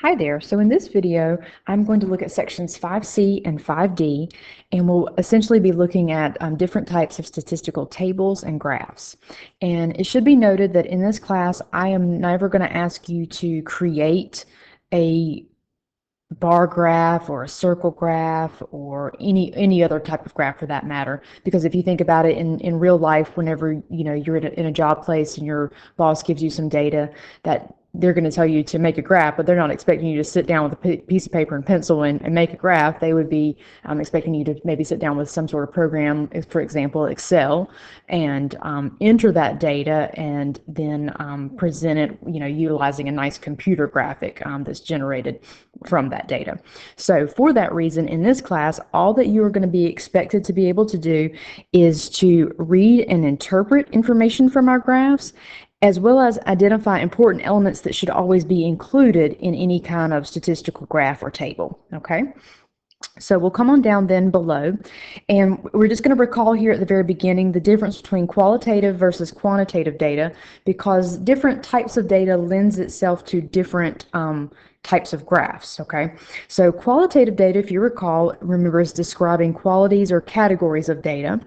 Hi there. So in this video, I'm going to look at sections 5C and 5D, and we'll essentially be looking at different types of statistical tables and graphs. And it should be noted that in this class, I am never going to ask you to create a bar graph or a circle graph or any other type of graph for that matter, because if you think about it in real life, whenever you're in a job place and your boss gives you some data, that they're going to tell you to make a graph, but they're not expecting you to sit down with a piece of paper and pencil and make a graph. They would be expecting you to maybe sit down with some sort of program, for example Excel, and enter that data and then present it utilizing a nice computer graphic that's generated from that data. So for that reason, in this class, all that you are going to be expected to be able to do is to read and interpret information from our graphs, as well as identify important elements that should always be included in any kind of statistical graph or table. Okay? So we'll come on down then below, and we're just going to recall here at the very beginning the difference between qualitative versus quantitative data, because different types of data lends itself to different types of graphs. Okay, so qualitative data, if you recall, remember, is describing qualities or categories of data,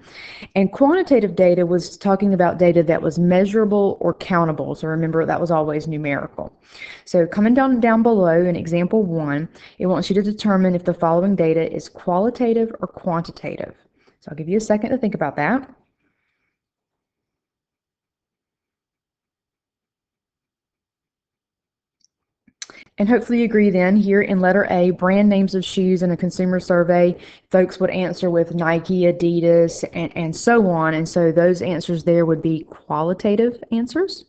and quantitative data was talking about data that was measurable or countable. So remember, that was always numerical. So coming down below in example 1, it wants you to determine if the following data is qualitative or quantitative. So I'll give you a second to think about that. And hopefully you agree then, here in letter A, brand names of shoes in a consumer survey, folks would answer with Nike, Adidas, and so on. And so those answers there would be qualitative answers.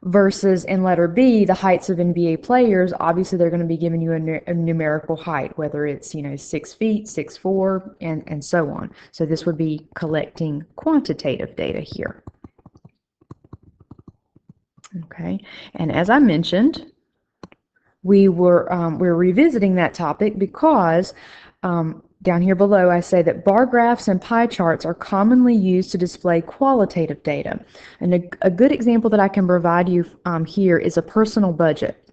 Versus in letter B, the heights of NBA players, obviously they're going to be giving you a numerical height, whether it's 6 feet, 6'4", and so on. So this would be collecting quantitative data here. Okay, and as I mentioned, we're revisiting that topic because down here below I say that bar graphs and pie charts are commonly used to display qualitative data. And a good example that I can provide you here is a personal budget.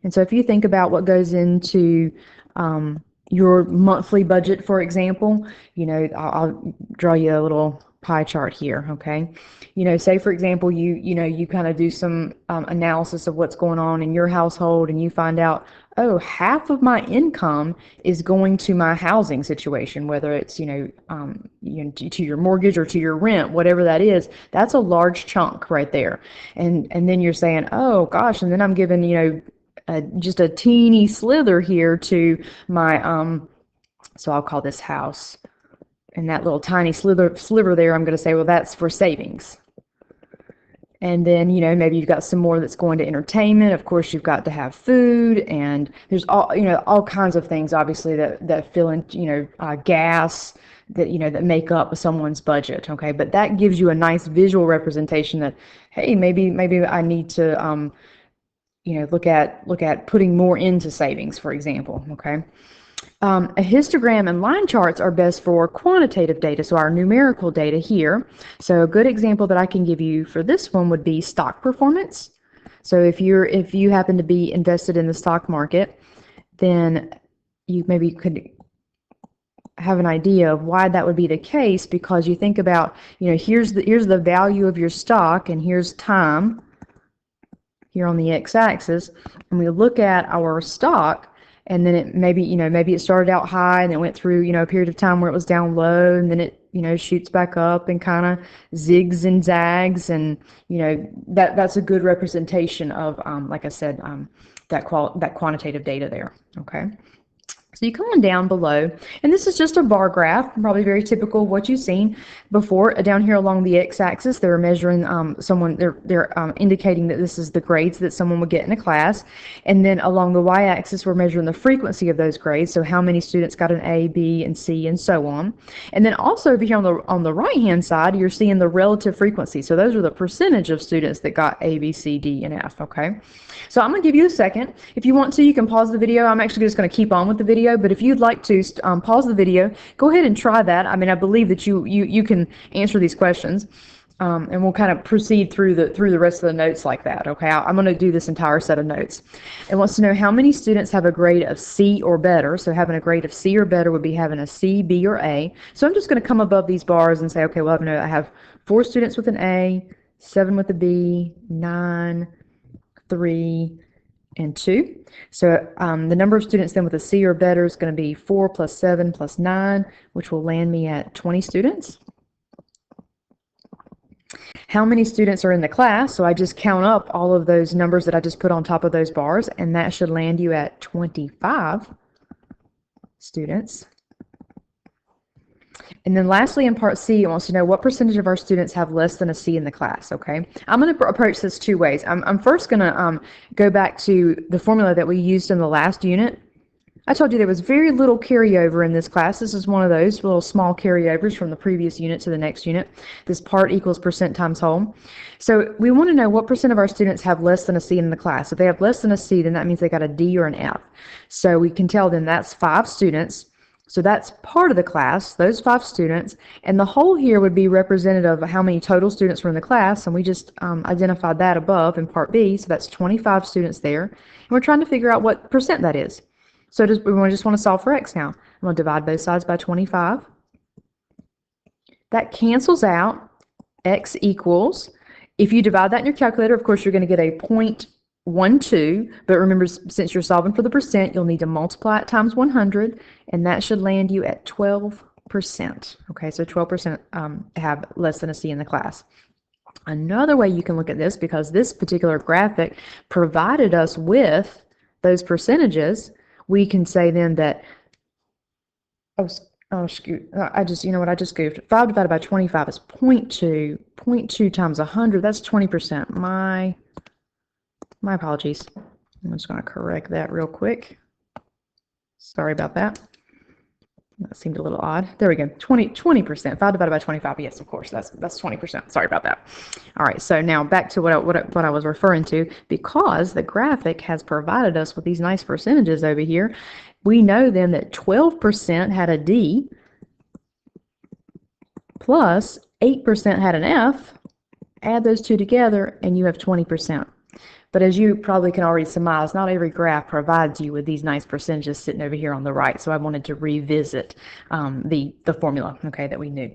And so if you think about what goes into your monthly budget, for example, I'll draw you a little pie chart here. Okay, say for example you kind of do some analysis of what's going on in your household, and you find out, oh, half of my income is going to my housing situation, whether it's to your mortgage or to your rent, whatever that is. That's a large chunk right there. And then you're saying, oh gosh, and then I'm giving just a teeny slither here to my so I'll call this house, and that little tiny sliver there, I'm going to say, well, that's for savings. And then maybe you've got some more that's going to entertainment. Of course, you've got to have food, and there's all kinds of things obviously that fill in gas, that make up someone's budget. Okay, but that gives you a nice visual representation that, hey, maybe I need to look at putting more into savings, for example. Okay. A histogram and line charts are best for quantitative data, so our numerical data here. So a good example that I can give you for this one would be stock performance. So if you happen to be invested in the stock market, then you maybe could have an idea of why that would be the case, because you think about, here's the value of your stock, and here's time here on the x-axis, and we look at our stock. And then it maybe it started out high, and it went through a period of time where it was down low, and then it shoots back up and kind of zigs and zags, and that's a good representation of like I said, that quantitative data there. Okay. So you come on down below, and this is just a bar graph, probably very typical of what you've seen before. Down here along the x-axis, they're measuring they're indicating that this is the grades that someone would get in a class, and then along the y-axis, we're measuring the frequency of those grades, so how many students got an A, B, and C, and so on. And then also over here on the right-hand side, you're seeing the relative frequency. So those are the percentage of students that got A, B, C, D, and F. Okay. So I'm going to give you a second. If you want to, you can pause the video. I'm actually just going to keep on with the video, but if you'd like to pause the video, go ahead and try that. I mean, I believe that you can answer these questions. And we'll kind of proceed through the rest of the notes like that. Okay, I'm going to do this entire set of notes. It wants to know how many students have a grade of C or better. So having a grade of C or better would be having a C, B, or A. So I'm just going to come above these bars and say, okay, well, I have 4 students with an A, 7 with a B, 9, 3, and 2. So the number of students then with a C or better is going to be 4 plus 7 plus 9, which will land me at 20 students. How many students are in the class? So I just count up all of those numbers that I just put on top of those bars, and that should land you at 25 students. And then lastly, in part C, it wants to know what percentage of our students have less than a C in the class, okay? I'm going to approach this 2 ways. I'm first going to go back to the formula that we used in the last unit. I told you there was very little carryover in this class. This is one of those little small carryovers from the previous unit to the next unit. This part equals percent times whole. So we want to know what percent of our students have less than a C in the class. If they have less than a C, then that means they got a D or an F. So we can tell them that's 5 students. So that's part of the class, those 5 students, and the whole here would be representative of how many total students were in the class, and we just identified that above in part B, so that's 25 students there, and we're trying to figure out what percent that is. So we just want to solve for x now. I'm going to divide both sides by 25. That cancels out. X equals, if you divide that in your calculator, of course, you're going to get a 0.12, but remember, since you're solving for the percent, you'll need to multiply it times 100, and that should land you at 12%. Okay, so 12% have less than a C in the class. Another way you can look at this, because this particular graphic provided us with those percentages, we can say then that, I just goofed. 5 divided by 25 is 0.2. 0.2 times 100, that's 20%. My apologies. I'm just going to correct that real quick. Sorry about that. That seemed a little odd. There we go. 20%. 5 divided by 25. Yes, of course. That's 20%. Sorry about that. All right. So now back to what I was referring to. Because the graphic has provided us with these nice percentages over here, we know then that 12% had a D plus 8% had an F. Add those two together, and you have 20%. But as you probably can already surmise, not every graph provides you with these nice percentages sitting over here on the right. So I wanted to revisit the formula, okay, that we knew.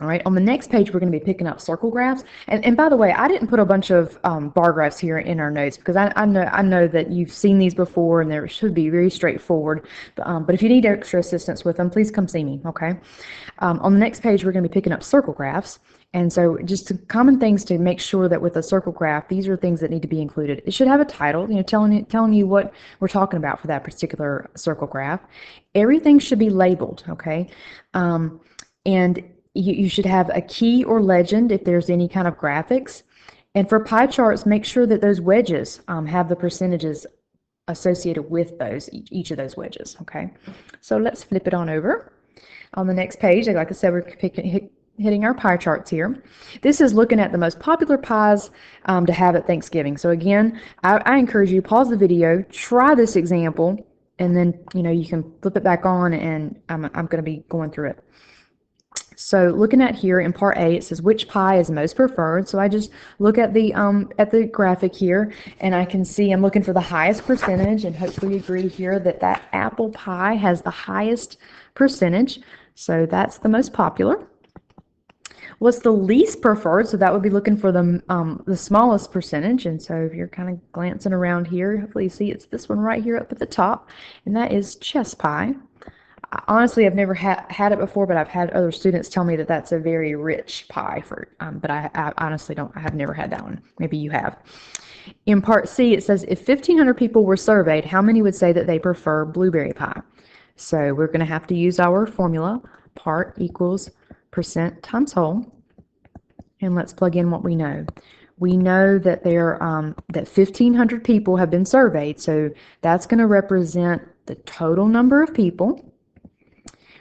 All right, on the next page, we're going to be picking up circle graphs. And by the way, I didn't put a bunch of bar graphs here in our notes because I know that you've seen these before and they should be very straightforward. But if you need extra assistance with them, please come see me, okay? On the next page, we're going to be picking up circle graphs. And so just common things to make sure that with a circle graph, these are things that need to be included. It should have a title, telling you what we're talking about for that particular circle graph. Everything should be labeled, okay? And you should have a key or legend if there's any kind of graphics. And for pie charts, make sure that those wedges have the percentages associated with those, each of those wedges, okay? So let's flip it on over. On the next page, like I said, we're hitting our pie charts here. This is looking at the most popular pies to have at Thanksgiving. So again, I encourage you, pause the video, try this example, and then you can flip it back on, and I'm going to be going through it. So looking at here in part A, it says which pie is most preferred. So I just look at the graphic here, and I can see I'm looking for the highest percentage, and hopefully agree here that apple pie has the highest percentage. So that's the most popular. What's the least preferred? So that would be looking for the smallest percentage. And so if you're kind of glancing around here, hopefully you see it's this one right here up at the top, and that is chess pie. Honestly, I've never had it before, but I've had other students tell me that that's a very rich pie. But I honestly I have never had that one. Maybe you have. In part C, it says if 1,500 people were surveyed, how many would say that they prefer blueberry pie? So we're going to have to use our formula, part equals percent times whole, and let's plug in what we know. We know that that 1,500 people have been surveyed, so that's going to represent the total number of people.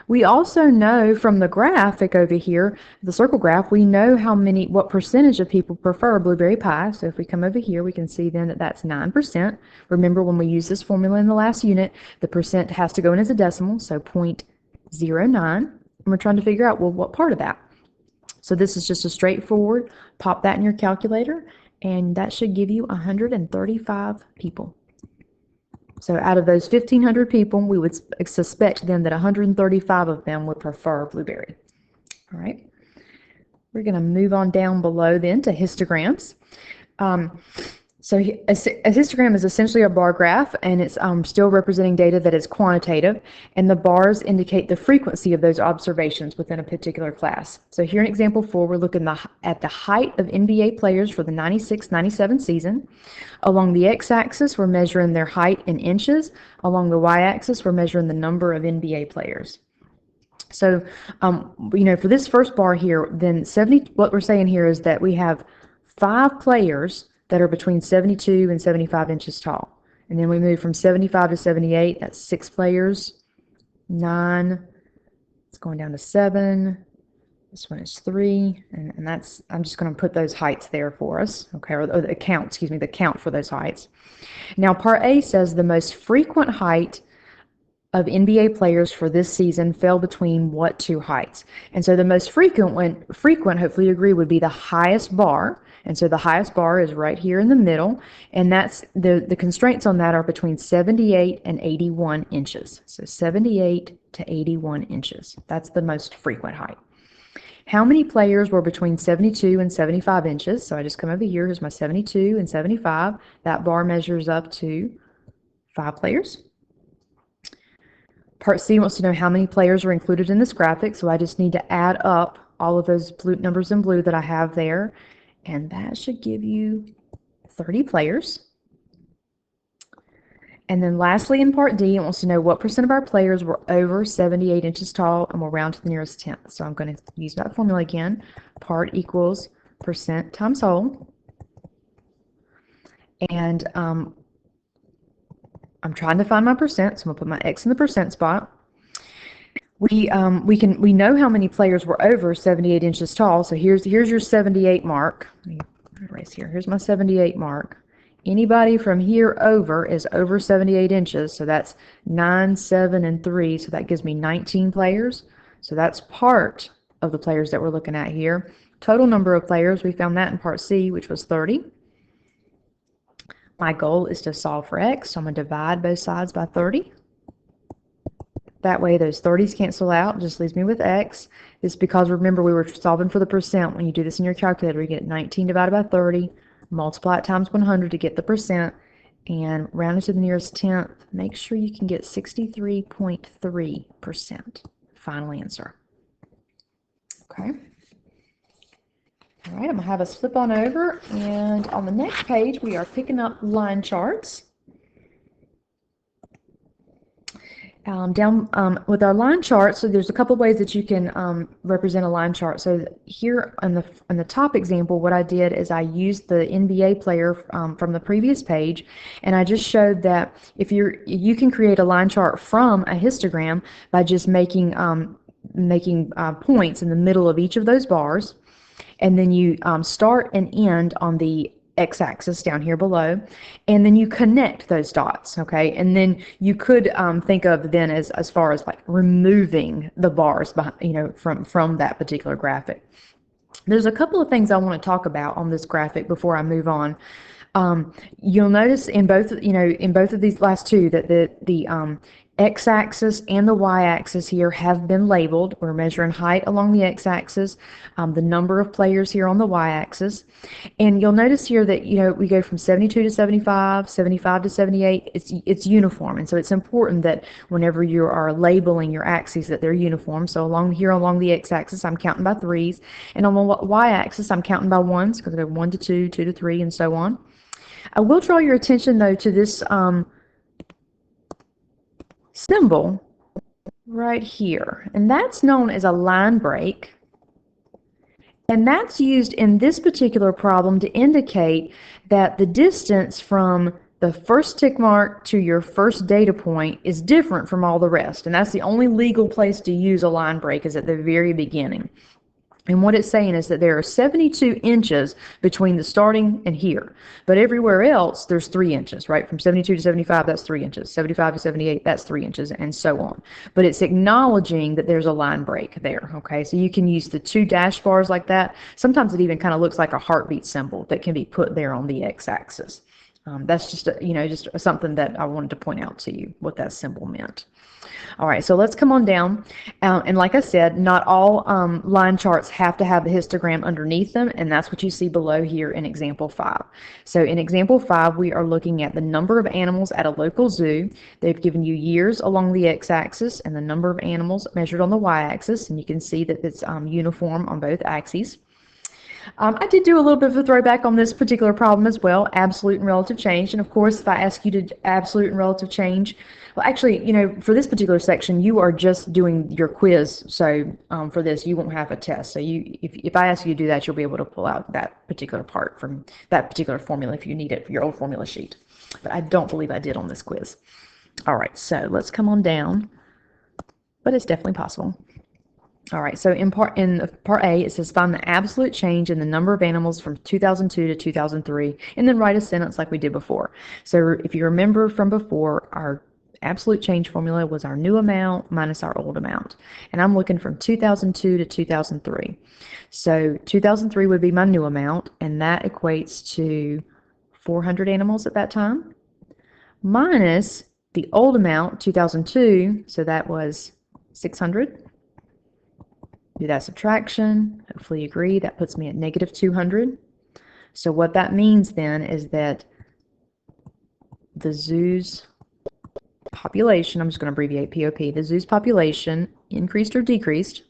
We also know from the graphic over here, the circle graph, we know what percentage of people prefer blueberry pie. So if we come over here, we can see then that that's 9%. Remember, when we used this formula in the last unit, the percent has to go in as a decimal, so 0.09. And we're trying to figure out, well, what part of that? So this is just a straightforward, pop that in your calculator, and that should give you 135 people. So out of those 1,500 people, we would suspect then that 135 of them would prefer blueberry. All right. We're going to move on down below then to histograms. So a histogram is essentially a bar graph, and it's still representing data that is quantitative, and the bars indicate the frequency of those observations within a particular class. So here in example 4, we're looking at the height of NBA players for the 96-97 season. Along the x-axis, we're measuring their height in inches. Along the y-axis, we're measuring the number of NBA players. So, for this first bar here, then what we're saying here is that we have 5 players that are between 72 and 75 inches tall. And then we move from 75 to 78, that's 6 players. 9, it's going down to 7. This one is 3, and that's, I'm just going to put those heights there for us, okay, or the count, the count for those heights. Now, part A says the most frequent height of NBA players for this season fell between what 2 heights? And so the most frequent, hopefully you agree, would be the highest bar. And so the highest bar is right here in the middle, and that's the constraints on that are between 78 and 81 inches. So 78 to 81 inches. That's the most frequent height. How many players were between 72 and 75 inches? So I just come over here, here's my 72 and 75. That bar measures up to 5 players. Part C wants to know how many players are included in this graphic, so I just need to add up all of those numbers in blue that I have there, and that should give you 30 players. And then lastly, in part D, it wants to know what percent of our players were over 78 inches tall, and we'll round to the nearest tenth. So I'm going to use that formula again. Part equals percent times whole. And I'm trying to find my percent, so I'm going to put my X in the percent spot. We know how many players were over 78 inches tall. So here's your 78 mark. Let me erase here. Here's my 78 mark. Anybody from here over is over 78 inches. So that's 9, 7, and 3. So that gives me 19 players. So that's part of the players that we're looking at here. Total number of players, we found that in part C, which was 30. My goal is to solve for X, so I'm going to divide both sides by 30. That way those 30s cancel out, just leaves me with X. This is because, remember, we were solving for the percent. When you do this in your calculator, you get 19 divided by 30, multiply it times 100 to get the percent, and round it to the nearest tenth. Make sure you can get 63.3%. Final answer. Okay. All right, I'm going to have us flip on over, and on the next page, we are picking up line charts. With our line chart, so there's a couple ways that you can represent a line chart. So here on the top example, what I did is I used the NBA player from the previous page, and I just showed that if you can create a line chart from a histogram by just making points in the middle of each of those bars. And then you start and end on the x-axis down here below, and then you connect those dots, okay? And then you could think of then as far as like removing the bars behind, from that particular graphic. There's a couple of things I want to talk about on this graphic before I move on. You'll notice in both of these last two that the x-axis and the y-axis here have been labeled. We're measuring height along the x-axis, the number of players here on the y-axis, and you'll notice here that we go from 72 to 75, 75 to 78. It's uniform, and so it's important that whenever you are labeling your axes that they're uniform. So along the x-axis, I'm counting by 3s, and on the y-axis, I'm counting by 1s because I go 1 to 2, 2 to 3, and so on. I will draw your attention though to this symbol right here, and that's known as a line break, and that's used in this particular problem to indicate that the distance from the first tick mark to your first data point is different from all the rest, and that's the only legal place to use a line break is at the very beginning. And what it's saying is that there are 72 inches between the starting and here. But everywhere else, there's 3 inches, right? From 72 to 75, that's 3 inches. 75 to 78, that's 3 inches, and so on. But it's acknowledging that there's a line break there, okay? So you can use the 2 dash bars like that. Sometimes it even kind of looks like a heartbeat symbol that can be put there on the x-axis. That's just, just something that I wanted to point out to you, what that symbol meant. All right, so let's come on down. And like I said, not all line charts have to have the histogram underneath them, and that's what you see below here in example 5. So in example 5, we are looking at the number of animals at a local zoo. They've given you years along the x-axis and the number of animals measured on the y-axis, and you can see that it's uniform on both axes. I did do a little bit of a throwback on this particular problem as well, absolute and relative change. And of course, if I ask you to absolute and relative change, well, actually, for this particular section, you are just doing your quiz. So for this, you won't have a test. So if I ask you to do that, you'll be able to pull out that particular part from that particular formula if you need it for your old formula sheet. But I don't believe I did on this quiz. All right, so let's come on down. But it's definitely possible. All right, so in part A, it says find the absolute change in the number of animals from 2002 to 2003, and then write a sentence like we did before. So if you remember from before, our absolute change formula was our new amount minus our old amount. And I'm looking from 2002 to 2003. So 2003 would be my new amount, and that equates to 400 animals at that time, minus the old amount, 2002, so that was 600. Do that subtraction. Hopefully you agree. That puts me at negative 200. So what that means then is that the zoo's population, I'm just going to abbreviate POP, the zoo's population increased or decreased.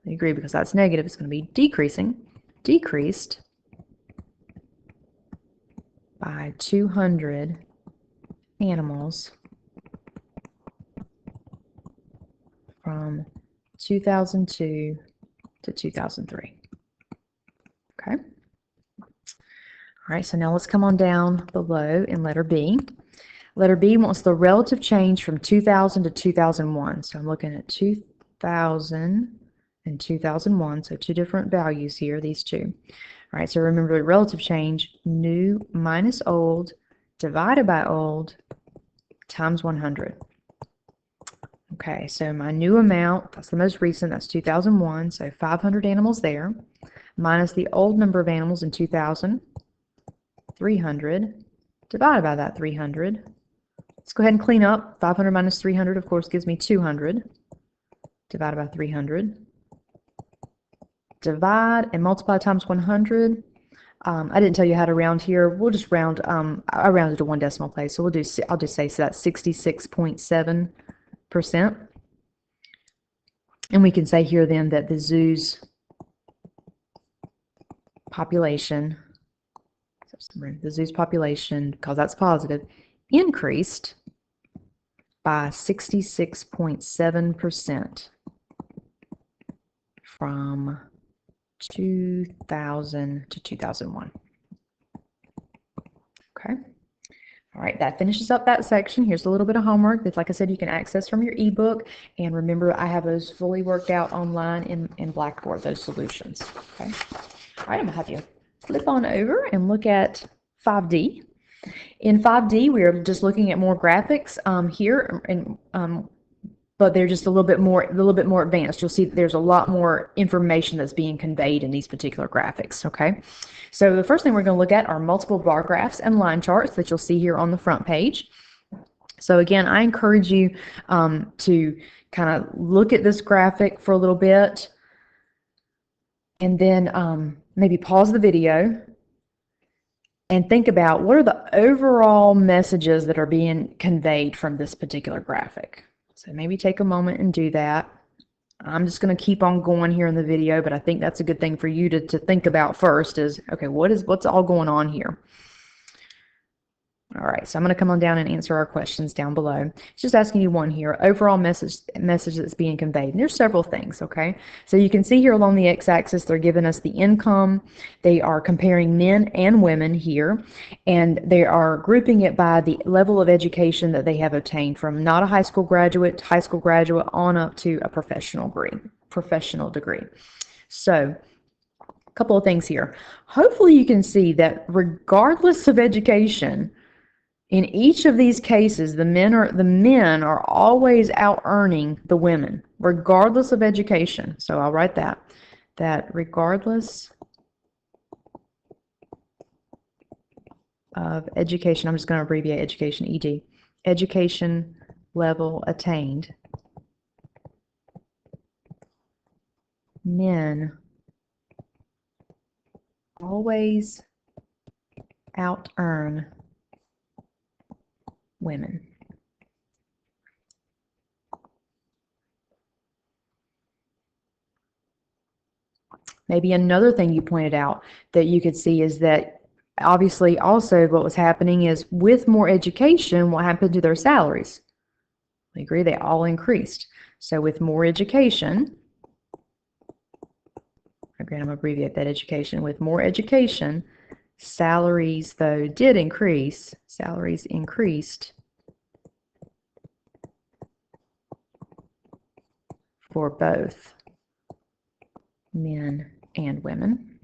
I agree because that's negative. It's going to be decreased by 200 animals from 2002 to 2003. Okay. All right, so now let's come on down below in letter B. Letter B wants the relative change from 2000 to 2001. So I'm looking at 2000 and 2001, so 2 different values here, these 2. All right, so remember the relative change, new minus old divided by old times 100. Okay, so my new amount, that's the most recent, that's 2001, so 500 animals there, minus the old number of animals in 2000, 300, divided by that 300. Let's go ahead and clean up. 500 minus 300, of course, gives me 200, divided by 300. Divide and multiply times 100. I didn't tell you how to round here. We'll just round, I rounded to 1 decimal place, so I'll just say, so that's 66.7%. And we can say here then that the zoo's population, because that's positive, increased by 66.7% from 2000 to 2001. Okay. All right, that finishes up that section. Here's a little bit of homework that, like I said, you can access from your ebook. And remember, I have those fully worked out online in Blackboard, those solutions. Okay. All right, I'm going to have you flip on over and look at 5D. In 5D, we are just looking at more graphics here, and but they're just a little bit more advanced. You'll see that there's a lot more information that's being conveyed in these particular graphics. Okay, so the first thing we're going to look at are multiple bar graphs and line charts that you'll see here on the front page. So again, I encourage you to kind of look at this graphic for a little bit, and then maybe pause the video and think about what are the overall messages that are being conveyed from this particular graphic. So maybe take a moment and do that. I'm just going to keep on going here in the video, but I think that's a good thing for you to think about first is, okay, what's all going on here? All right, so I'm going to come on down and answer our questions down below. It's just asking you one here, overall message that's being conveyed. And there's several things, okay? So you can see here along the x-axis, they're giving us the income. They are comparing men and women here, and they are grouping it by the level of education that they have obtained from not a high school graduate to high school graduate on up to a professional degree. So couple of things here. Hopefully you can see that regardless of education, in each of these cases, the men are always out earning the women, regardless of education. So I'll write that regardless of education, I'm just going to abbreviate education, ED, education level attained, men always out earn women. Maybe another thing you pointed out that you could see is that obviously also what was happening is with more education, what happened to their salaries? We agree they all increased. So with more education, again, I'm going to abbreviate that education. With more education, salaries, though, did increase. Salaries increased for both men and women.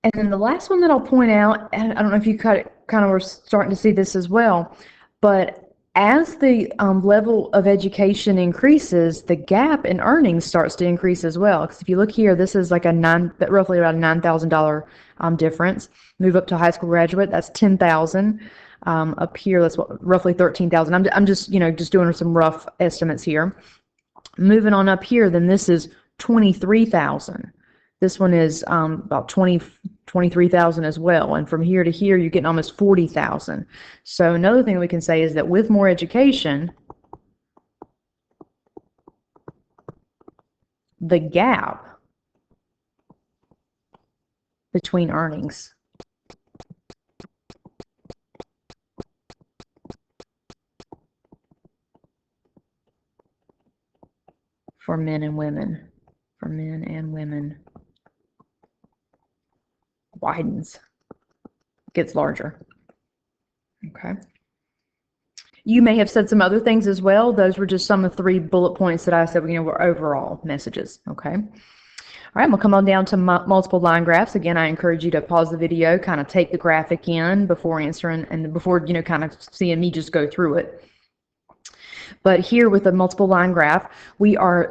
And then the last one that I'll point out, and I don't know if you kind of were starting to see this as well, but as the level of education increases, the gap in earnings starts to increase as well. Because if you look here, this is like roughly about a $9,000 difference. Move up to high school graduate, that's $10,000. Up here, that's roughly $13,000. I'm just just doing some rough estimates here. Moving on up here, then this is $23,000. This one is about 23,000 as well. And from here to here, you're getting almost 40,000. So another thing we can say is that with more education, the gap between earnings for men and women, widens, gets larger. Okay. You may have said some other things as well. Those were just some of 3 bullet points that I said, were overall messages. Okay. All right, I'm going to come on down to multiple line graphs. Again, I encourage you to pause the video, kind of take the graphic in before answering and before, kind of seeing me just go through it. But here with the multiple line graph, we are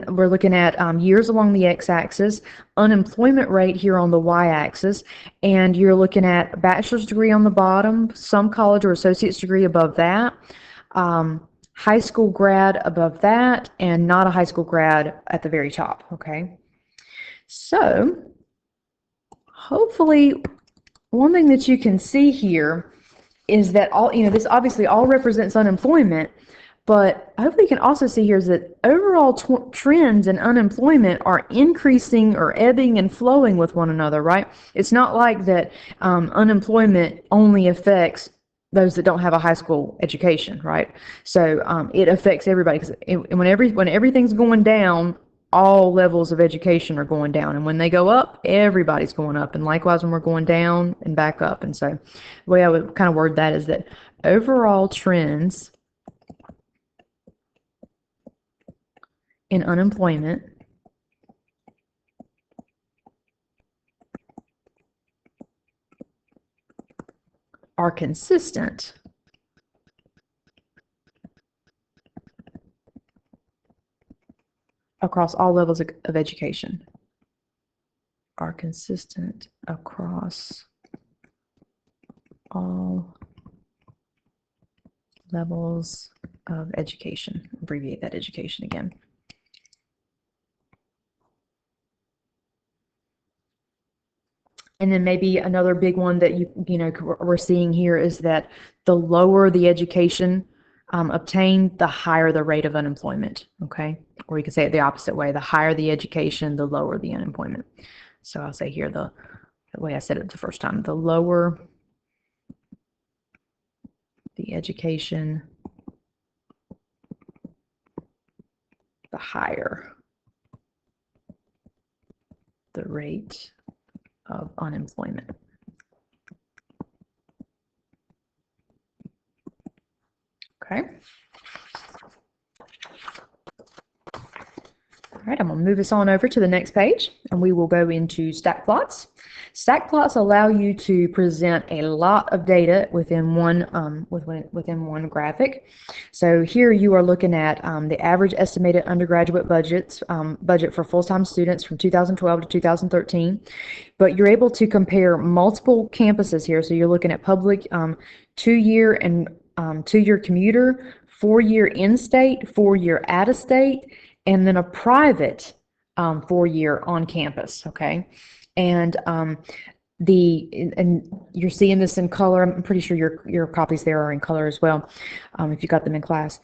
we're looking at years along the x-axis, unemployment rate here on the y-axis, and you're looking at a bachelor's degree on the bottom, some college or associate's degree above that, high school grad above that, and not a high school grad at the very top, okay? So hopefully one thing that you can see here is that this obviously all represents unemployment, but hopefully you can also see here is that overall trends in unemployment are increasing or ebbing and flowing with one another, right? It's not like that unemployment only affects those that don't have a high school education, right? So it affects everybody, because when everything's going down, all levels of education are going down, and when they go up, everybody's going up, and likewise when we're going down and back up. And so the way I would kind of word that is that overall trends in unemployment are consistent across all levels of education. Are consistent across all levels of education. Abbreviate that education again. And then maybe another big one that we're seeing here is that the lower the education obtained, the higher the rate of unemployment. Okay, or you could say it the opposite way: the higher the education, the lower the unemployment. So I'll say here the way I said it the first time: the lower the education, the higher the rate of unemployment. Okay. All right, I'm going to move us on over to the next page, and we will go into stack plots. Stack plots allow you to present a lot of data within one graphic. So here you are looking at the average estimated undergraduate budget for full-time students from 2012 to 2013. But you're able to compare multiple campuses here. So you're looking at public, 2-year and 2-year commuter, 4-year in-state, 4-year out-of-state, and then a private 4-year on campus. Okay, and you're seeing this in color. I'm pretty sure your copies there are in color as well, if you got them in class.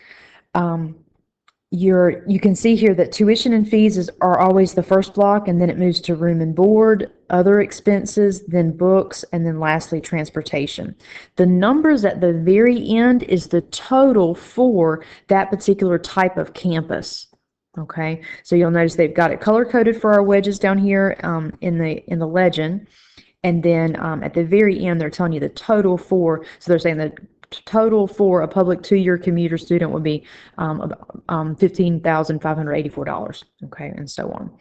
You can see here that tuition and fees are always the first block, and then it moves to room and board, other expenses, then books, and then lastly transportation. The numbers at the very end is the total for that particular type of campus. Okay, so you'll notice they've got it color coded for our wedges down here in the legend, and then at the very end they're telling you the total for. So they're saying the total for a public 2-year commuter student would be $15,584. Okay, and so on.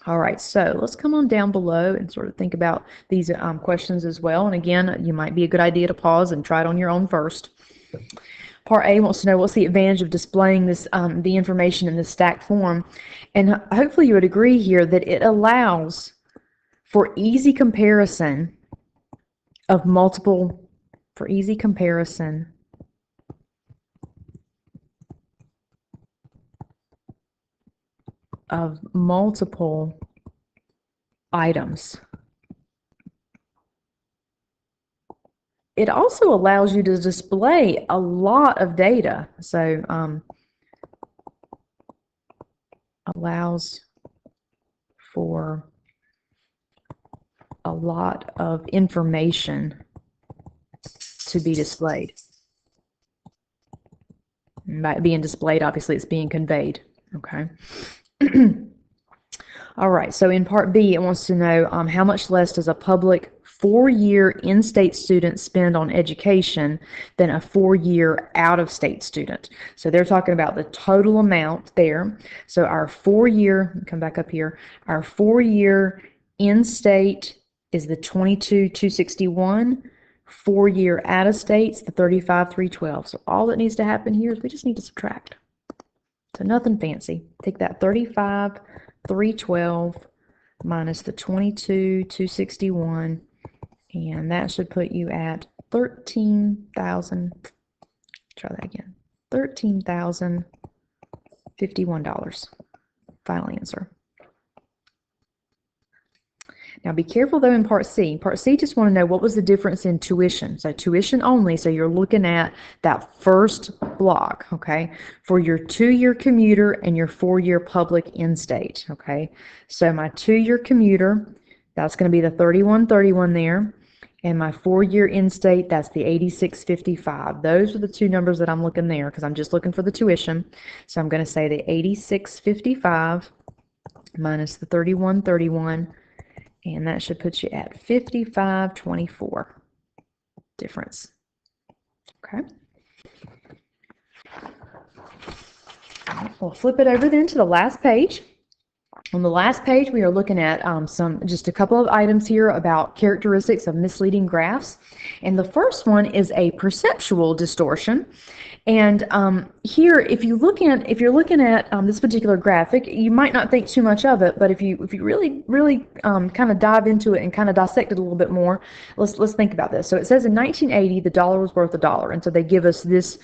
All right, so let's come on down below and sort of think about these questions as well. And again, you might be a good idea to pause and try it on your own first. Part A wants to know what's the advantage of displaying this the information in the stacked form, and hopefully you would agree here that it allows for easy comparison of multiple items. It also allows you to display a lot of data. So allows for a lot of information to be displayed. By being displayed, obviously it's being conveyed. Okay. All right, so in part B, it wants to know how much less does a public 4-year in-state student spend on education than a 4-year out-of-state student. So they're talking about the total amount there. So our 4-year, come back up here, our 4-year in-state is the 22,261. 4-year out-of-state's the 35,312. So all that needs to happen here is we just need to subtract. So nothing fancy. Take that 35,312 minus the 22,261, and that should put you at 13,000. Try that again. $13,051. Final answer. Now be careful though in part C. Part C just want to know what was the difference in tuition. So tuition only, so you're looking at that first block, okay, for your 2-year commuter and your 4-year public in-state, okay. So my 2-year commuter, that's going to be the 3131 there, and my 4-year in-state, that's the 8655. Those are the two numbers that I'm looking there because I'm just looking for the tuition. So I'm going to say the 8655 minus the 3131. And that should put you at 5524 difference. Okay. We'll flip it over then to the last page. On the last page, we are looking at just a couple of items here about characteristics of misleading graphs. And the first one is a perceptual distortion. And here, if you're looking at this particular graphic, you might not think too much of it, but if you really kind of dive into it and kind of dissect it a little bit more, let's think about this. So it says in 1980 the dollar was worth $1, and so they give us this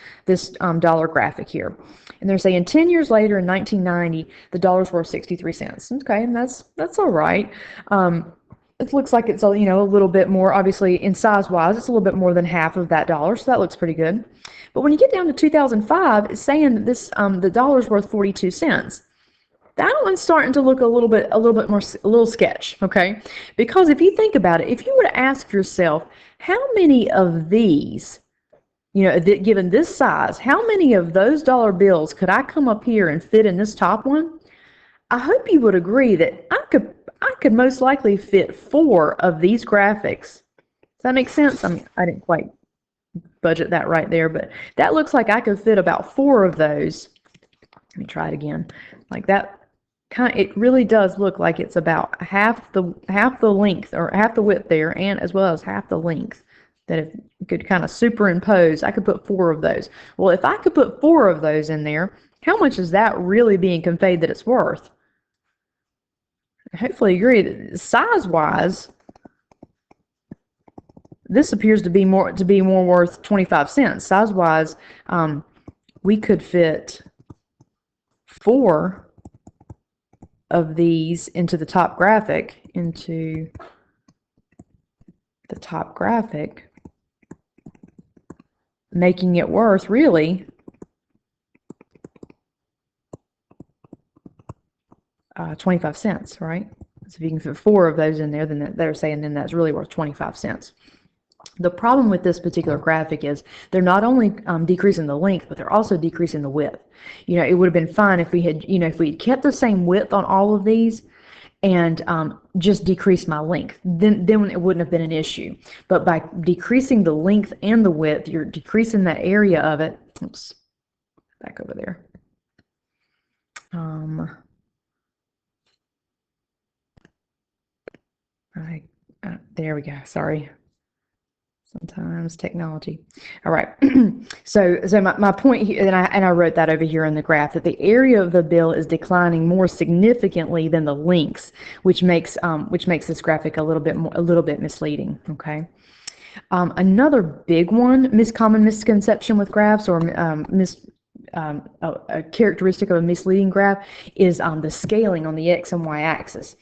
dollar graphic here, and they're saying 10 years later in 1990 the dollar's worth 63 cents. Okay, and that's all right. It looks like it's a little bit more, obviously in size wise, it's a little bit more than half of that dollar, so that looks pretty good. But when you get down to 2005, it's saying that this the dollar's worth 42 cents. That one's starting to look a little bit more sketch, okay? Because if you think about it, if you were to ask yourself, how many of these, given this size, how many of those dollar bills could I come up here and fit in this top one? I hope you would agree that I could most likely fit 4 of these graphics. Does that make sense? I mean, I didn't quite budget that right there, but that looks like I could fit about 4 of those. Let me try it again. Like that it really does look like it's about half the length or half the width there, and as well as half the length that if you could kind of superimpose. I could put 4 of those. Well, if I could put 4 of those in there, how much is that really being conveyed that it's worth? Hopefully you agree that size-wise, this appears to be more worth 25 cents. Size-wise, we could fit 4 of these into the top graphic, making it worth really $0.25, right? So if you can fit 4 of those in there, then they're saying then that's really worth 25 cents. The problem with this particular graphic is they're not only decreasing the length, but they're also decreasing the width. It would have been fine if we had, if we had kept the same width on all of these and just decreased my length. Then it wouldn't have been an issue. But by decreasing the length and the width, you're decreasing that area of it. Oops, back over there. There we go. Sorry. Sometimes technology. All right. So my point here, and I wrote that over here in the graph, that the area of the bill is declining more significantly than the lengths, which makes this graphic a little bit misleading. Okay. Another big common misconception with graphs, or a characteristic of a misleading graph, is the scaling on the x and y axis.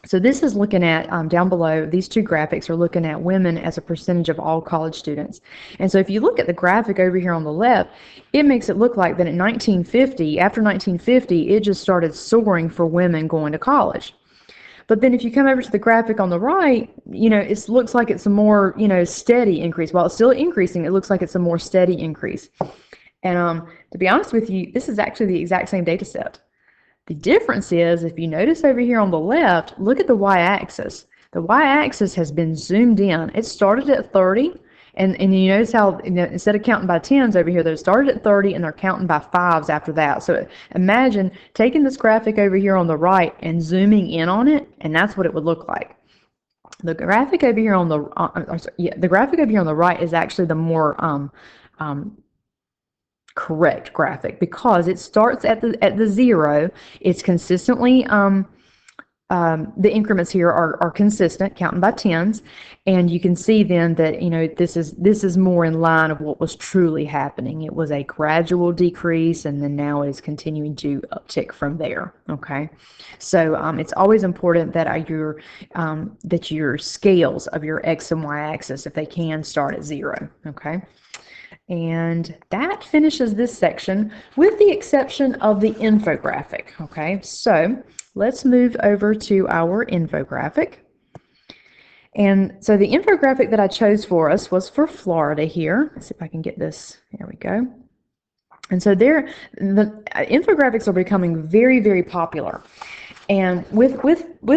So this is looking at, down below, these 2 graphics are looking at women as a percentage of all college students. And so if you look at the graphic over here on the left, it makes it look like that in 1950, after 1950, it just started soaring for women going to college. But then if you come over to the graphic on the right, it looks like it's a more, steady increase. While it's still increasing, it looks like it's a more steady increase. And to be honest with you, this is actually the exact same data set. The difference is, if you notice over here on the left, look at the y-axis. The y-axis has been zoomed in. It started at 30, and you notice how instead of counting by 10s over here, they started at 30 and they're counting by 5s after that. So imagine taking this graphic over here on the right and zooming in on it, and that's what it would look like. The graphic over here on the right is actually the more correct graphic, because it starts at the 0. It's consistently the increments here are consistent, counting by 10s, and you can see then that this is more in line of what was truly happening. It was a gradual decrease, and then now it is continuing to uptick from there. Okay, so it's always important that your scales of your x and y axis, if they can, start at 0. Okay. And that finishes this section, with the exception of the infographic. Okay, so let's move over to our infographic. And so the infographic that I chose for us was for Florida here. Let's see if I can get this. There we go. And so the infographics are becoming very, very popular. And with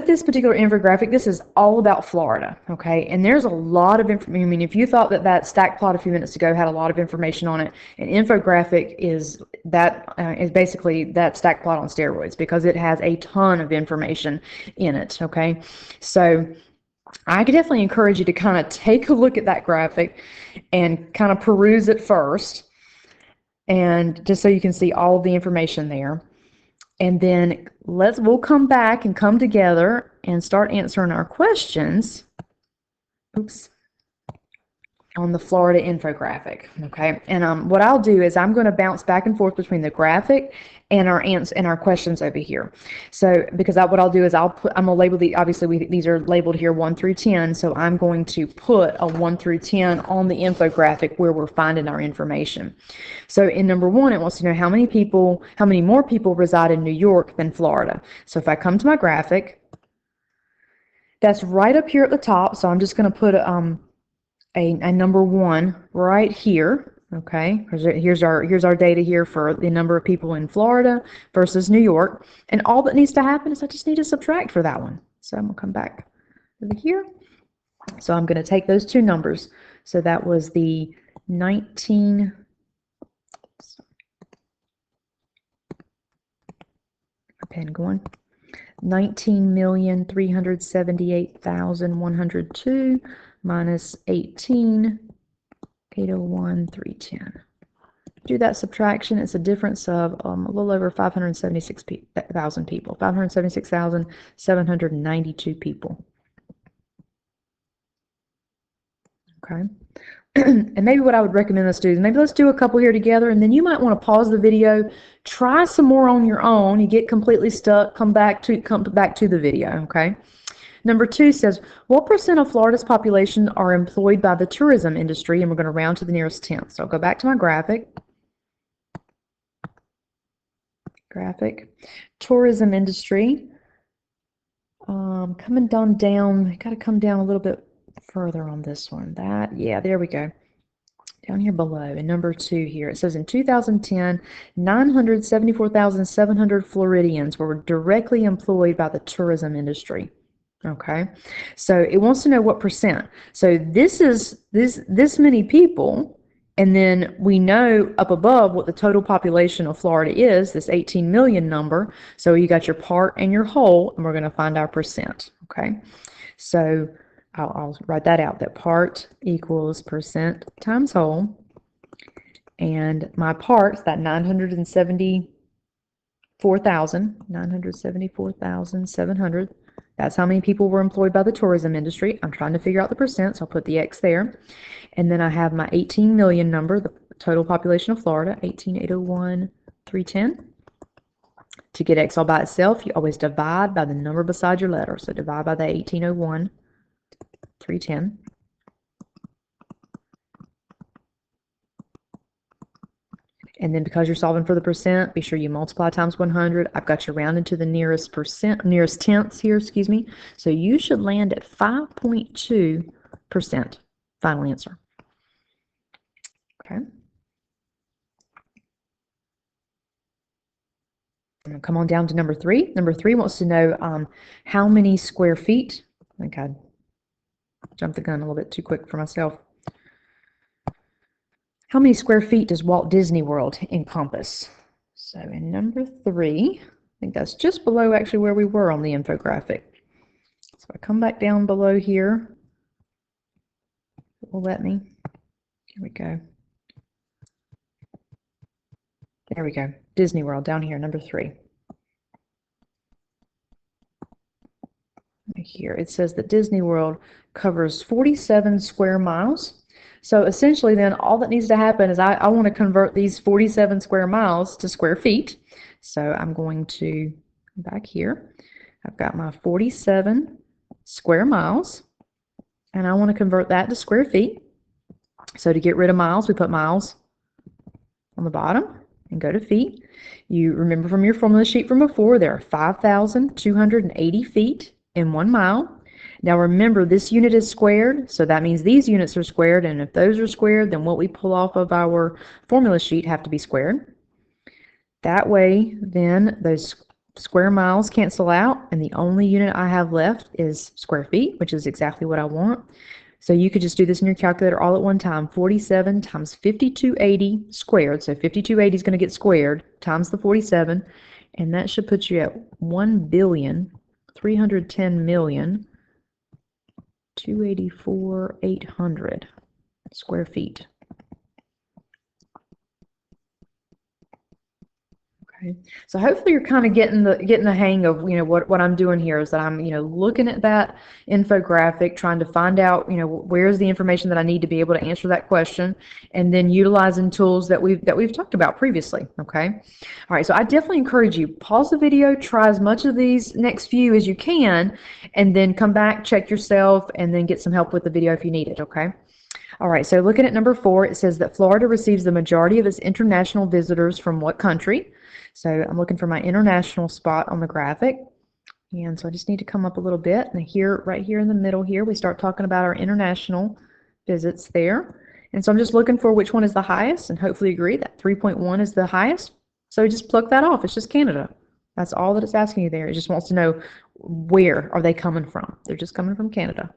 this particular infographic, this is all about Florida, okay? And there's a lot of information. I mean, if you thought that stack plot a few minutes ago had a lot of information on it, an infographic is basically that stack plot on steroids, because it has a ton of information in it, okay? So I could definitely encourage you to kind of take a look at that graphic and kind of peruse it first, and just so you can see all of the information there. And then we'll come back and come together and start answering our questions. Oops. On the Florida infographic. Okay. And what I'll do is I'm going to bounce back and forth between the graphic and our questions over here. So because what I'll do is I'm going to label these are labeled here 1 through 10. So I'm going to put a 1 through 10 on the infographic where we're finding our information. So in number 1, it wants to know how many more people reside in New York than Florida. So if I come to my graphic, that's right up here at the top. So I'm just going to put a number 1 right here. Okay, here's our data here for the number of people in Florida versus New York, and all that needs to happen is I just need to subtract for that one. So I'm gonna come back over here. So I'm going to take those 2 numbers. So that was the 19, my pen going, 19,378,102 minus 18,801,310. Do that subtraction, it's a difference of a little over 576,000 people, 576,792 people. Okay. And maybe what I would recommend us do is maybe let's do a couple here together, and then you might want to pause the video, try some more on your own. You get completely stuck, come back to the video. Okay. Number 2 says, what percent of Florida's population are employed by the tourism industry? And we're going to round to the nearest tenth. So I'll go back to my graphic. Tourism industry. Coming down, got to come down a little bit further on this one. Yeah, there we go. Down here below, in number 2 here, it says in 2010, 974,700 Floridians were directly employed by the tourism industry. Okay, so it wants to know what percent. So this is this many people, and then we know up above what the total population of Florida is, this 18 million number. So you got your part and your whole, and we're going to find our percent. Okay, so I'll write that out, that part equals percent times whole, and my part's that 974,700. That's how many people were employed by the tourism industry. I'm trying to figure out the percent, so I'll put the X there. And then I have my 18 million number, the total population of Florida, 18,801,310. To get X all by itself, you always divide by the number beside your letter. So divide by the 18,001,310. And then because you're solving for the percent, be sure you multiply times 100. I've got you rounded to the nearest tenths here, excuse me. So you should land at 5.2%. Final answer. Okay. I'm going to come on down to number 3. Number 3 wants to know how many square feet. I think I jumped the gun a little bit too quick for myself. How many square feet does Walt Disney World encompass? So in number 3, I think that's just below actually where we were on the infographic. So I come back down below here. It will let me. Here we go. There we go. Disney World down here, number 3. Right here it says that Disney World covers 47 square miles. So essentially then all that needs to happen is I want to convert these 47 square miles to square feet. So I'm going to come back here. I've got my 47 square miles, and I want to convert that to square feet. So to get rid of miles, we put miles on the bottom and go to feet. You remember from your formula sheet from before, there are 5,280 feet in 1 mile. Now remember, this unit is squared, so that means these units are squared, and if those are squared, then what we pull off of our formula sheet have to be squared. That way, then those square miles cancel out, and the only unit I have left is square feet, which is exactly what I want. So you could just do this in your calculator all at one time. 47 times 5280 squared, so 5280 is going to get squared, times the 47, and that should put you at 1,310,284,800 square feet. Okay, so hopefully you're kind of getting the hang of what I'm doing here is that I'm looking at that infographic, trying to find out where's the information that I need to be able to answer that question, and then utilizing tools that we've talked about previously. Okay, all right. So I definitely encourage you, pause the video, try as much of these next few as you can, and then come back, check yourself, and then get some help with the video if you need it. Okay. All right, so looking at number 4, it says that Florida receives the majority of its international visitors from what country? So I'm looking for my international spot on the graphic. And so I just need to come up a little bit. And here, right here in the middle here, we start talking about our international visits there. And so I'm just looking for which one is the highest, and hopefully agree that 3.1 is the highest. So just pluck that off. It's just Canada. That's all that it's asking you there. It just wants to know where are they coming from. They're just coming from Canada.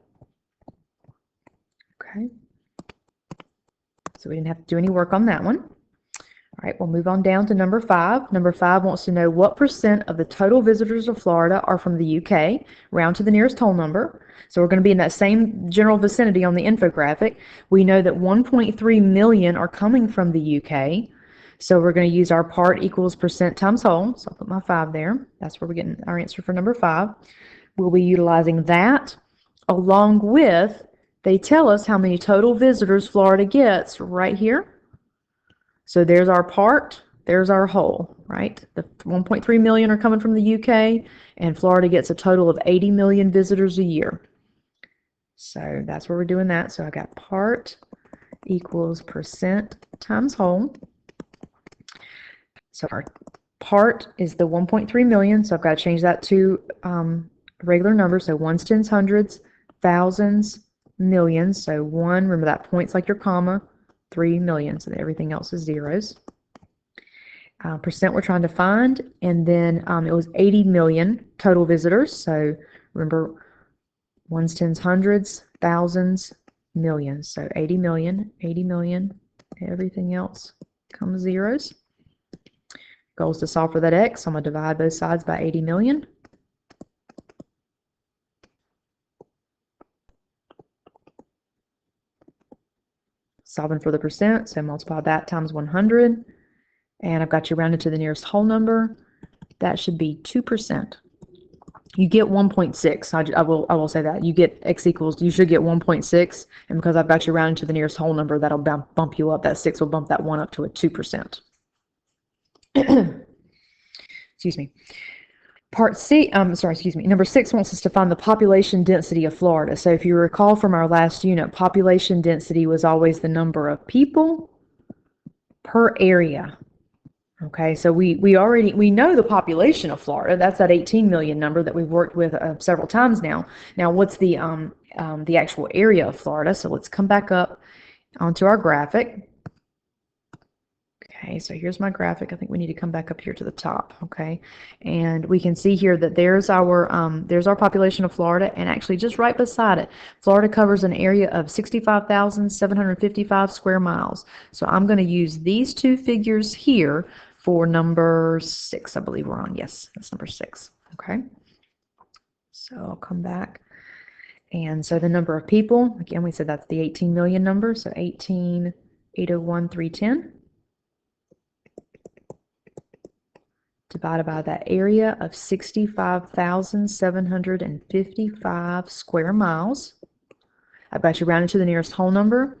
Okay. So So we didn't have to do any work on that one. All right, we'll move on down to number 5. Number 5 wants to know what percent of the total visitors of Florida are from the UK, round to the nearest whole number. So we're going to be in that same general vicinity on the infographic. We know that 1.3 million are coming from the UK. So we're going to use our part equals percent times whole. So I'll put my 5 there. That's where we're getting our answer for number 5. We'll be utilizing that along with, they tell us how many total visitors Florida gets right here. So there's our part, there's our whole, right? The 1.3 million are coming from the UK, and Florida gets a total of 80 million visitors a year. So that's where we're doing that. So I got part equals percent times whole. So our part is the 1.3 million, so I've got to change that to regular numbers. So ones, tens, hundreds, thousands, millions. So 1, remember that point's like your comma, 3 million, so everything else is zeros. Percent we're trying to find, and then it was 80 million total visitors. So remember, ones, tens, hundreds, thousands, millions. So 80 million, everything else comes zeros. Goal is to solve for that x. So I'm going to divide both sides by 80 million. Solving for the percent, so multiply that times 100. And I've got you rounded to the nearest whole number. That should be 2%. You get 1.6. I will say that. You get x equals, you should get 1.6. And because I've got you rounded to the nearest whole number, that'll bump you up. That 6 will bump that 1 up to a 2%. Excuse me. Number 6 wants us to find the population density of Florida. So if you recall from our last unit, population density was always the number of people per area. Okay, so we know the population of Florida. That's that 18 million number that we've worked with several times now. Now, what's the actual area of Florida? So let's come back up onto our graphic. Okay, so here's my graphic. I think we need to come back up here to the top. Okay, and we can see here that there's our population of Florida, and actually just right beside it, Florida covers an area of 65,755 square miles. So I'm going to use these two figures here for number 6. I believe we're on. Yes, that's number 6. Okay, so I'll come back, and so the number of people, again, we said that's the 18 million number. So 18,801,310. Divided by that area of 65,755 square miles. I've got you rounded to the nearest whole number.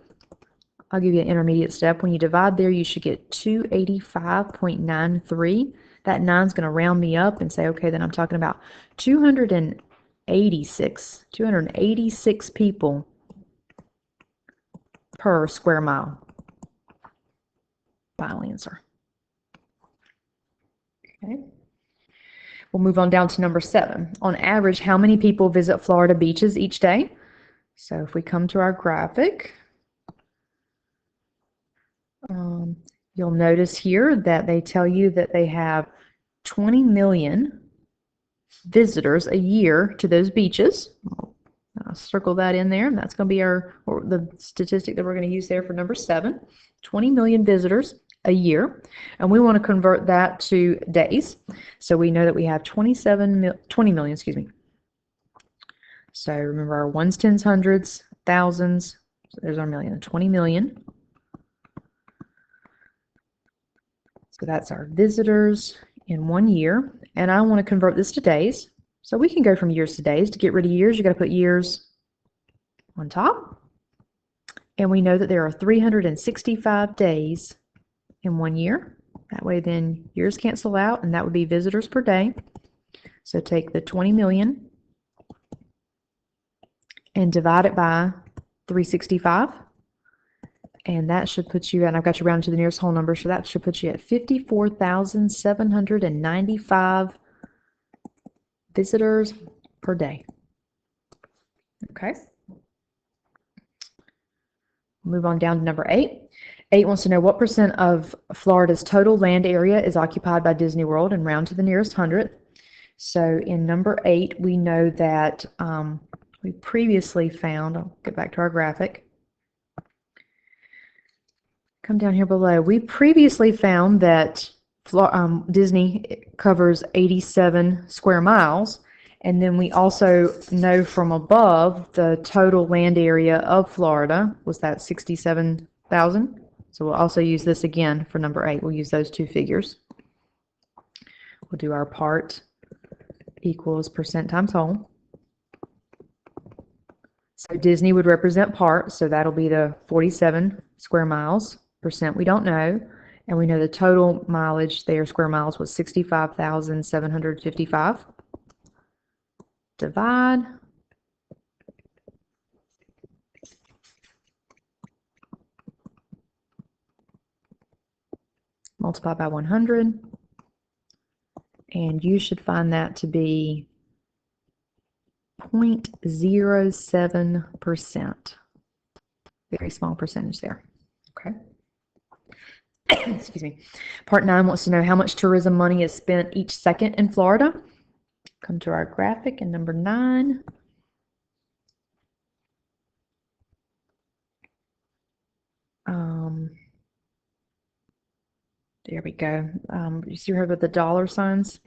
I'll give you an intermediate step. When you divide there, you should get 285.93. That 9 is going to round me up and say, okay, then I'm talking about 286 people per square mile. Final answer. Okay. We'll move on down to number 7. On average, how many people visit Florida beaches each day? So if we come to our graphic, you'll notice here that they tell you that they have 20 million visitors a year to those beaches. I'll circle that in there, and that's going to be the statistic that we're going to use there for number 7. 20 million visitors a year, and we want to convert that to days. So we know that we have 20 million, excuse me. So remember our ones, tens, hundreds, thousands. So there's our million, 20 million. So that's our visitors in 1 year, and I want to convert this to days. So we can go from years to days. To get rid of years, you got to put years on top. And we know that there are 365 days in 1 year. That way then years cancel out, and that would be visitors per day. So take the 20 million and divide it by 365. And that should put you, and I've got you rounded to the nearest whole number, so that should put you at 54,795 visitors per day. Okay. Move on down to number 8. 8 wants to know what percent of Florida's total land area is occupied by Disney World, and round to the nearest hundredth. So in number 8, we know that we previously found, I'll get back to our graphic. come down here below. We previously found that Disney covers 87 square miles, and then we also know from above the total land area of Florida was that 67,000. So we'll also use this again for number 8. We'll use those two figures. We'll do our part equals percent times whole. So Disney would represent part, so that'll be the 47 square miles. Percent we don't know, and we know the total mileage there, square miles, was 65,755. Divide. Multiply by 100. And you should find that to be 0.07%. Very small percentage there. Okay. Excuse me. Part 9 wants to know how much tourism money is spent each second in Florida. Come to our graphic and number 9. There we go. You see here with the dollar signs?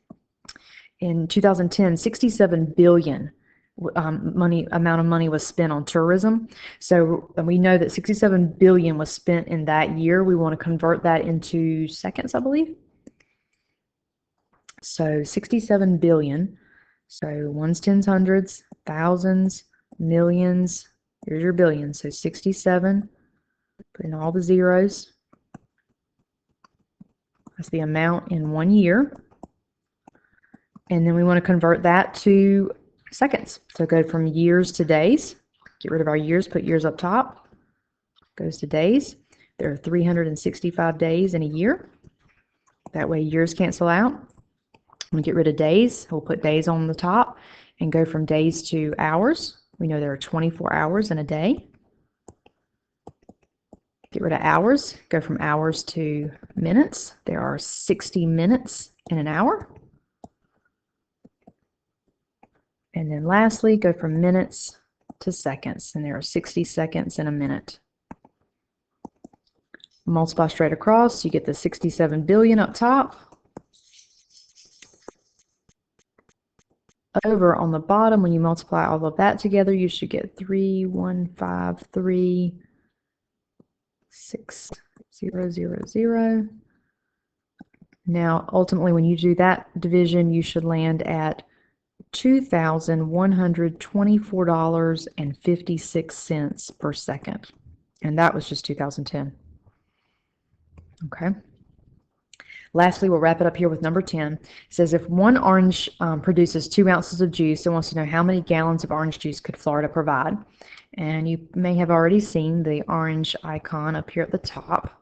In 2010, 67 billion amount of money was spent on tourism. So we know that 67 billion was spent in that year. We want to convert that into seconds, I believe. So 67 billion. So ones, tens, hundreds, thousands, millions. Here's your billions. So 67. Put in all the zeros. That's the amount in 1 year. And then we want to convert that to seconds. So go from years to days. Get rid of our years, put years up top. Goes to days. There are 365 days in a year. That way years cancel out. I'm going to get rid of days. We'll put days on the top and go from days to hours. We know there are 24 hours in a day. Get rid of hours. Go from hours to minutes. There are 60 minutes in an hour. And then lastly, go from minutes to seconds. And there are 60 seconds in a minute. Multiply straight across. You get the 67 billion up top. Over on the bottom, when you multiply all of that together, you should get 3,153,6,000. Now, ultimately, when you do that division, you should land at $2,124.56 per second. And that was just 2010. Okay. Lastly, we'll wrap it up here with number 10. It says if one orange produces 2 ounces of juice, it wants to know how many gallons of orange juice could Florida provide. And you may have already seen the orange icon up here at the top.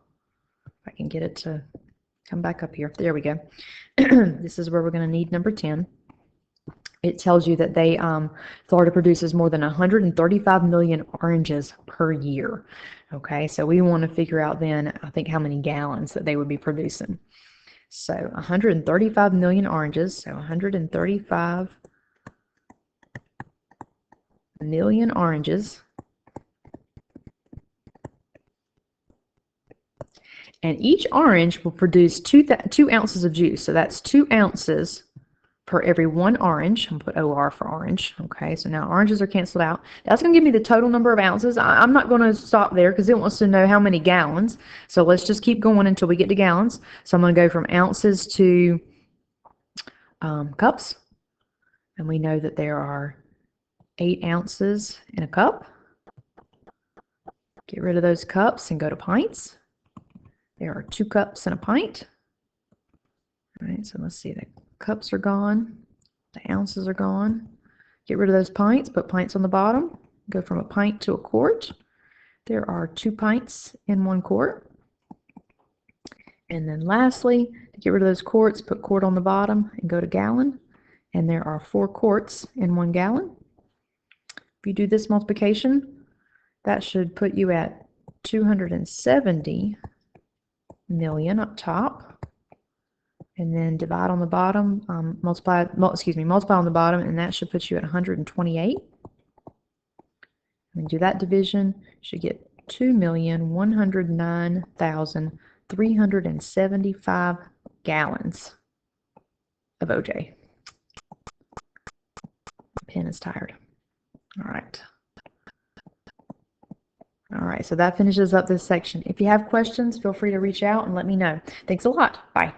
If I can get it to come back up here. There we go. This is where we're going to need number 10. It tells you that Florida produces more than 135 million oranges per year. Okay, so we want to figure out then, I think, how many gallons that they would be producing. So 135 million oranges, so 135 million oranges. And each orange will produce 2 ounces of juice. So that's 2 ounces per every 1 orange. I'm going to put OR for orange. Okay, so now oranges are canceled out. That's going to give me the total number of ounces. I'm not going to stop there because it wants to know how many gallons. So let's just keep going until we get to gallons. So I'm going to go from ounces to cups. And we know that there are 8 ounces in a cup. Get rid of those cups and go to pints. There are 2 cups in a pint. All right, so let's see. The cups are gone. The ounces are gone. Get rid of those pints. Put pints on the bottom. Go from a pint to a quart. There are 2 pints in 1 quart. And then lastly, to get rid of those quarts, put quart on the bottom and go to gallon. And there are 4 quarts in 1 gallon. If you do this multiplication, that should put you at 270 million up top. And then divide on the bottom, multiply on the bottom, and that should put you at 128. And do that division, you should get 2,109,375 gallons of OJ. My pen is tired. All right. All right, so that finishes up this section. If you have questions, feel free to reach out and let me know. Thanks a lot. Bye.